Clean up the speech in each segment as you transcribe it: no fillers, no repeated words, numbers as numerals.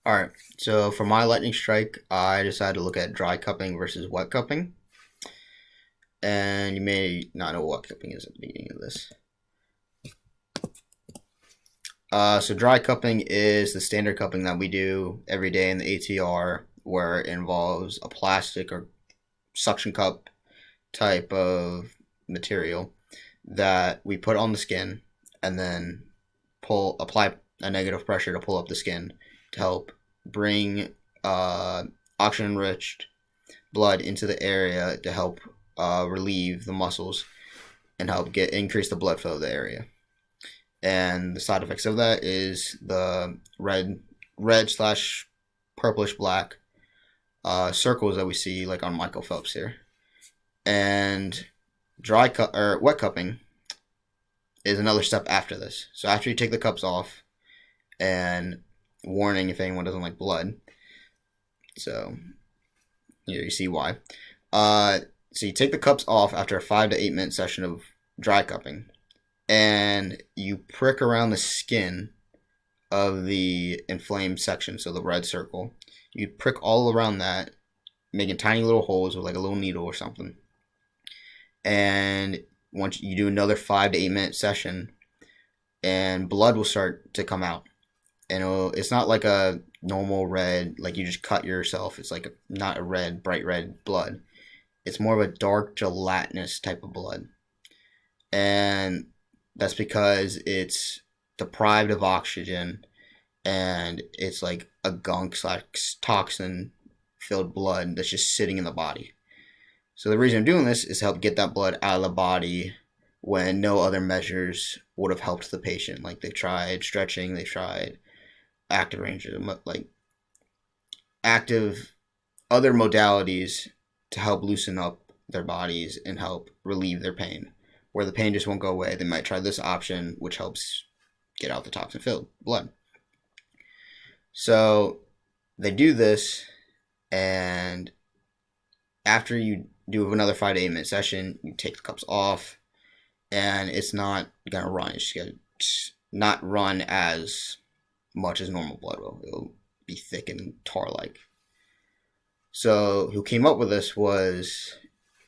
Alright, so for my lightning strike, I decided to look at dry cupping versus wet cupping. And you may not know what cupping is at the beginning of this. So dry cupping is the standard cupping that we do every day in the ATR, where it involves a plastic or suction cup type of material that we put on the skin and then apply a negative pressure to pull up the skin to help bring oxygen enriched blood into the area to help relieve the muscles and help increase the blood flow of the area. And the side effects of that is the red slash purplish black circles that we see like on Michael Phelps here. And wet cupping is another step after this. So after you take the cups off, and warning if anyone doesn't like blood, so you see why. So you take the cups off after a 5 to 8 minute session of dry cupping, and you prick around the skin of the inflamed section, so the red circle. You prick all around that, making tiny little holes with like a little needle or something. And once you do another 5 to 8 minute session, and blood will start to come out. And it's not like a normal red, like you just cut yourself. It's like not a red, bright red blood. It's more of a dark gelatinous type of blood. And that's because it's deprived of oxygen, and it's like a gunk / toxin filled blood that's just sitting in the body. So the reason I'm doing this is to help get that blood out of the body when no other measures would have helped the patient. Like they tried stretching, they tried active ranges, like active other modalities to help loosen up their bodies and help relieve their pain. Where the pain just won't go away, they might try this option, which helps get out the toxin-filled blood. So they do this, and after you do another 5 to 8 minute session, you take the cups off, and it's not gonna run. It's just gonna not run as much as normal blood will. It'll be thick and tar-like. So who came up with this was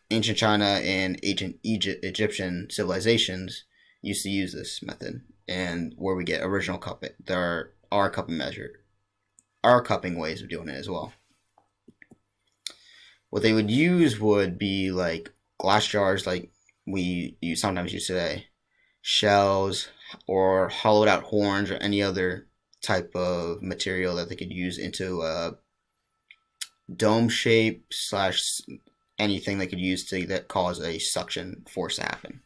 ancient China and ancient Egyptian civilizations used to use this method, and where we get original cupping. There are cupping ways of doing it as well. What they would use would be like glass jars, like we sometimes use today, shells, or hollowed out horns, or any other type of material that they could use into a dome shape / anything they could use that cause a suction force to happen.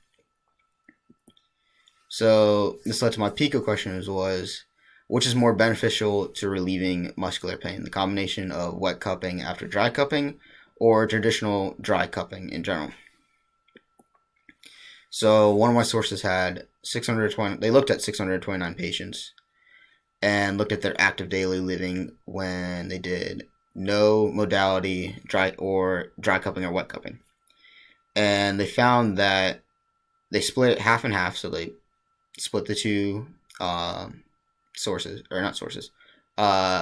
So this led to my Pico question was, which is more beneficial to relieving muscular pain? The combination of wet cupping after dry cupping, or traditional dry cupping in general? So one of my sources had 620. They looked at 629 patients and looked at their active daily living when they did no modality, dry cupping or wet cupping. And they found that they split it half and half. So they split the two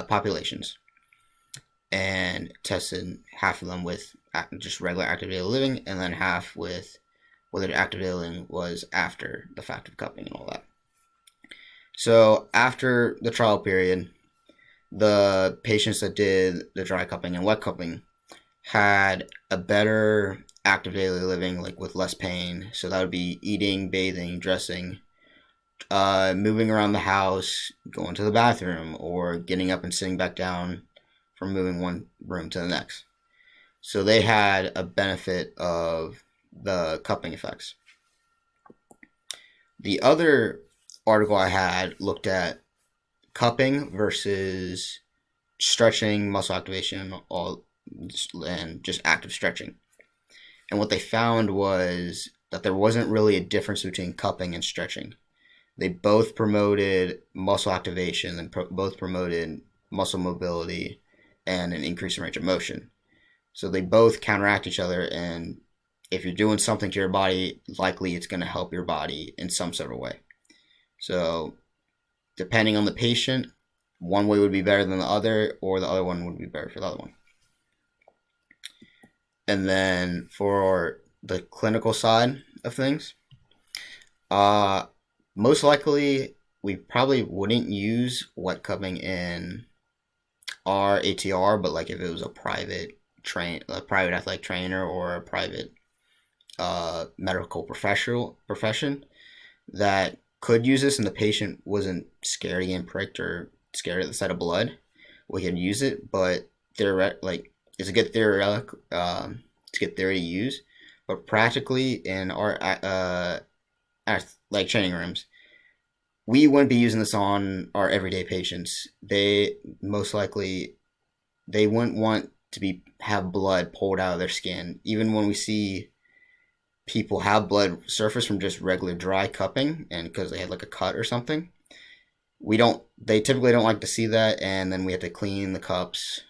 populations, and tested half of them with just regular active daily living, and then half with whether the active daily living was after the fact of cupping and all that. So after the trial period, the patients that did the dry cupping and wet cupping had a better active daily living, like with less pain. So that would be eating, bathing, dressing, moving around the house, going to the bathroom, or getting up and sitting back down from moving one room to the next. So they had a benefit of the cupping effects. The other article I had looked at cupping versus stretching, muscle activation, and just active stretching. And what they found was that there wasn't really a difference between cupping and stretching. They both promoted muscle activation and both promoted muscle mobility and an increase in range of motion. So they both counteract each other, and if you're doing something to your body, likely it's going to help your body in some sort of way. So depending on the patient, one way would be better than the other, or the other one would be better for the other one. And then for the clinical side of things, uh, most likely we probably wouldn't use wet cupping in our ATR, but like if it was a private athletic trainer or a private medical profession that could use this, and the patient wasn't scared of getting pricked or scared at the sight of blood, we could use it. But it's a good theory to use, but practically in our like training rooms, we wouldn't be using this on our everyday patients. They most likely they wouldn't want to have blood pulled out of their skin. Even when we see people have blood surface from just regular dry cupping, and because they had like a cut or something, they typically don't like to see that, and then we have to clean the cups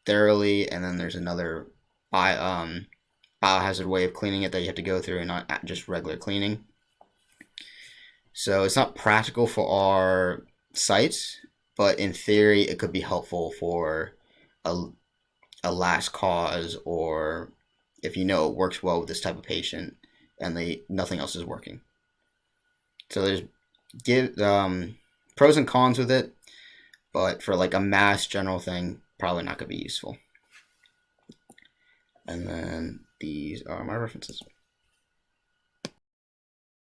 thoroughly, and then there's another biohazard way of cleaning it that you have to go through, and not just regular cleaning. So it's not practical for our sites, but in theory it could be helpful for a last cause, or if you know it works well with this type of patient and nothing else is working. So there's pros and cons with it, but for like a mass general thing, probably not going to be useful. And then these are my references.